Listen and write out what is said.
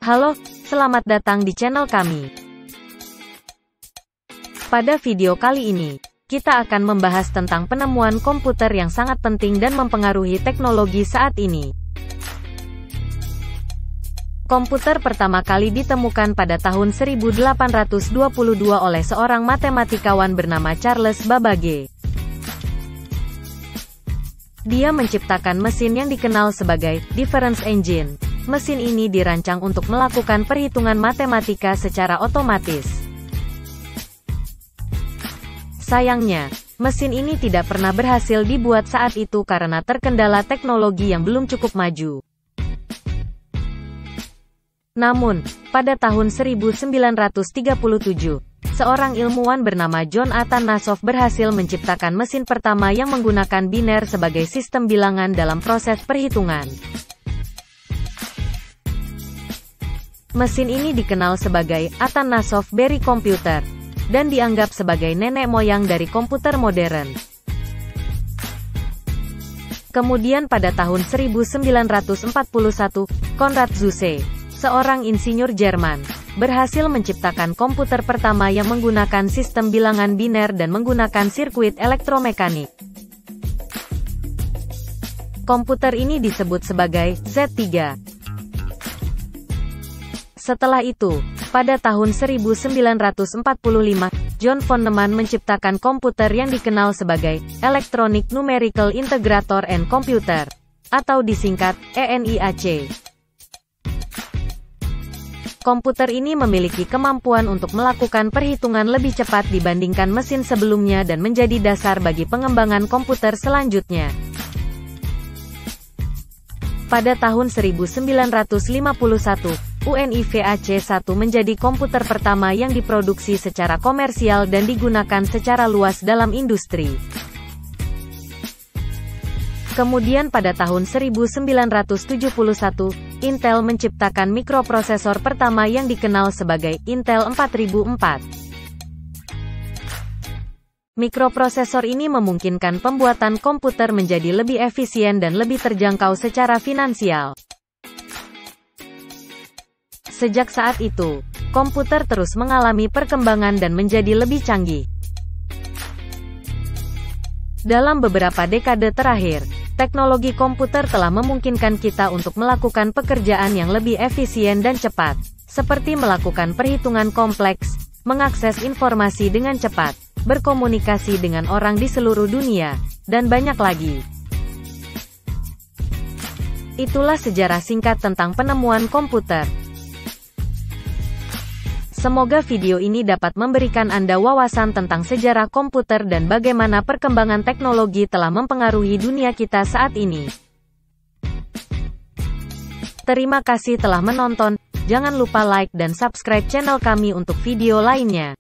Halo, selamat datang di channel kami. Pada video kali ini, kita akan membahas tentang penemuan komputer yang sangat penting dan mempengaruhi teknologi saat ini. Komputer pertama kali ditemukan pada tahun 1822 oleh seorang matematikawan bernama Charles Babbage. Dia menciptakan mesin yang dikenal sebagai difference engine. Mesin ini dirancang untuk melakukan perhitungan matematika secara otomatis. Sayangnya, mesin ini tidak pernah berhasil dibuat saat itu karena terkendala teknologi yang belum cukup maju. Namun, pada tahun 1937, seorang ilmuwan bernama John Atanasoff berhasil menciptakan mesin pertama yang menggunakan biner sebagai sistem bilangan dalam proses perhitungan. Mesin ini dikenal sebagai Atanasoff-Berry Computer, dan dianggap sebagai nenek moyang dari komputer modern. Kemudian pada tahun 1941, Konrad Zuse, seorang insinyur Jerman, berhasil menciptakan komputer pertama yang menggunakan sistem bilangan biner dan menggunakan sirkuit elektromekanik. Komputer ini disebut sebagai Z3. Setelah itu, pada tahun 1945, John von Neumann menciptakan komputer yang dikenal sebagai Electronic Numerical Integrator and Computer, atau disingkat ENIAC. Komputer ini memiliki kemampuan untuk melakukan perhitungan lebih cepat dibandingkan mesin sebelumnya dan menjadi dasar bagi pengembangan komputer selanjutnya. Pada tahun 1951, UNIVAC-1 menjadi komputer pertama yang diproduksi secara komersial dan digunakan secara luas dalam industri. Kemudian pada tahun 1971, Intel menciptakan mikroprosesor pertama yang dikenal sebagai Intel 4004. Mikroprosesor ini memungkinkan pembuatan komputer menjadi lebih efisien dan lebih terjangkau secara finansial. Sejak saat itu, komputer terus mengalami perkembangan dan menjadi lebih canggih. Dalam beberapa dekade terakhir, teknologi komputer telah memungkinkan kita untuk melakukan pekerjaan yang lebih efisien dan cepat, seperti melakukan perhitungan kompleks, mengakses informasi dengan cepat, berkomunikasi dengan orang di seluruh dunia, dan banyak lagi. Itulah sejarah singkat tentang penemuan komputer. Semoga video ini dapat memberikan Anda wawasan tentang sejarah komputer dan bagaimana perkembangan teknologi telah mempengaruhi dunia kita saat ini. Terima kasih telah menonton, jangan lupa like dan subscribe channel kami untuk video lainnya.